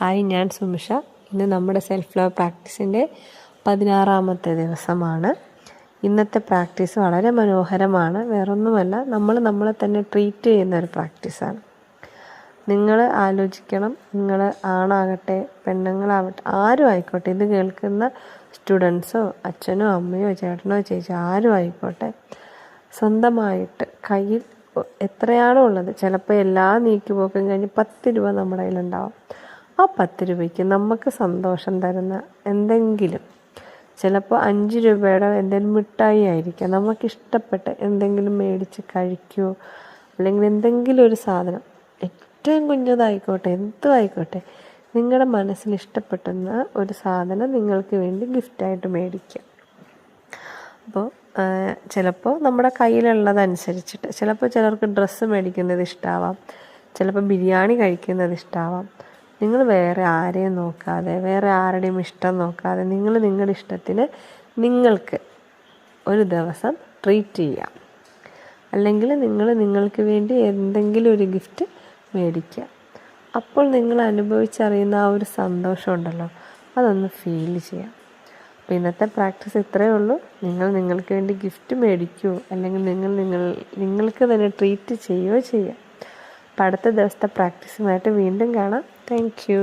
Hi, ഞാൻ സുമിഷ. ഇന്ന് നമ്മുടെ സെൽഫ് ലവ് പ്രാക്ടീസിൻ്റെ 16-ാമത്തെ ദിവസമാണ്. ഇന്നത്തെ പ്രാക്ടീസ് വളരെ മനോഹരമാണ്. വേറൊന്നുമല്ല, നമ്മൾ നമ്മളെ തന്നെ ട്രീറ്റ് ചെയ്യുന്ന ഒരു പ്രാക്ടീസാണ്. നിങ്ങൾ ആലോചിക്കണം, നിങ്ങൾ ആണാകട്ടെ പെണ്ണുങ്ങളാവട്ടെ ആരും ആയിക്കോട്ടെ, ഇത് കേൾക്കുന്ന സ്റ്റുഡൻസോ അച്ഛനോ അമ്മയോ ചേട്ടനോ ചേച്ചി ആരും ആയിക്കോട്ടെ, സ്വന്തമായിട്ട് കയ്യിൽ എത്രയാണോ ഉള്ളത്, ചിലപ്പോൾ എല്ലാ നീക്കുപോക്കും കഴിഞ്ഞ് 10 രൂപ നമ്മുടെ കയ്യിലുണ്ടാവും. ആ 10 രൂപയ്ക്ക് നമുക്ക് സന്തോഷം തരുന്ന എന്തെങ്കിലും, ചിലപ്പോൾ 5 രൂപയുടെ എന്തെങ്കിലും മിഠായി ആയിരിക്കാം, നമുക്കിഷ്ടപ്പെട്ട എന്തെങ്കിലും മേടിച്ച് കഴിക്കുമോ, അല്ലെങ്കിൽ എന്തെങ്കിലും ഒരു സാധനം, ഏറ്റവും കുഞ്ഞതായിക്കോട്ടെ എന്തും ആയിക്കോട്ടെ, നിങ്ങളുടെ മനസ്സിൽ ഇഷ്ടപ്പെടുന്ന ഒരു സാധനം നിങ്ങൾക്ക് വേണ്ടി ഗിഫ്റ്റായിട്ട് മേടിക്കുക. അപ്പോൾ ചിലപ്പോൾ നമ്മുടെ കയ്യിലുള്ളതനുസരിച്ചിട്ട്, ചിലപ്പോൾ ചിലർക്ക് ഡ്രസ്സ് മേടിക്കുന്നത് ഇഷ്ടമാവാം, ചിലപ്പോൾ ബിരിയാണി കഴിക്കുന്നത് ഇഷ്ടമാവാം. നിങ്ങൾ വേറെ ആരെയും നോക്കാതെ, വേറെ ആരുടെയും ഇഷ്ടം നോക്കാതെ, നിങ്ങൾ നിങ്ങളുടെ ഇഷ്ടത്തിന് നിങ്ങൾക്ക് ഒരു ദിവസം ട്രീറ്റ് ചെയ്യാം. അല്ലെങ്കിൽ നിങ്ങൾക്ക് വേണ്ടി എന്തെങ്കിലും ഒരു ഗിഫ്റ്റ് മേടിക്കുക. അപ്പോൾ നിങ്ങൾ അനുഭവിച്ചറിയുന്ന ആ ഒരു സന്തോഷം ഉണ്ടല്ലോ, അതൊന്ന് ഫീൽ ചെയ്യാം. അപ്പോൾ ഇന്നത്തെ പ്രാക്ടീസ് ഇത്രയേ ഉള്ളൂ. നിങ്ങൾക്ക് വേണ്ടി ഗിഫ്റ്റ് മേടിക്കുകയോ അല്ലെങ്കിൽ നിങ്ങൾക്ക് തന്നെ ട്രീറ്റ് ചെയ്യുകയോ ചെയ്യാം. അപ്പോൾ അടുത്ത ദിവസത്തെ പ്രാക്ടീസുമായിട്ട് വീണ്ടും കാണാം. Thank you.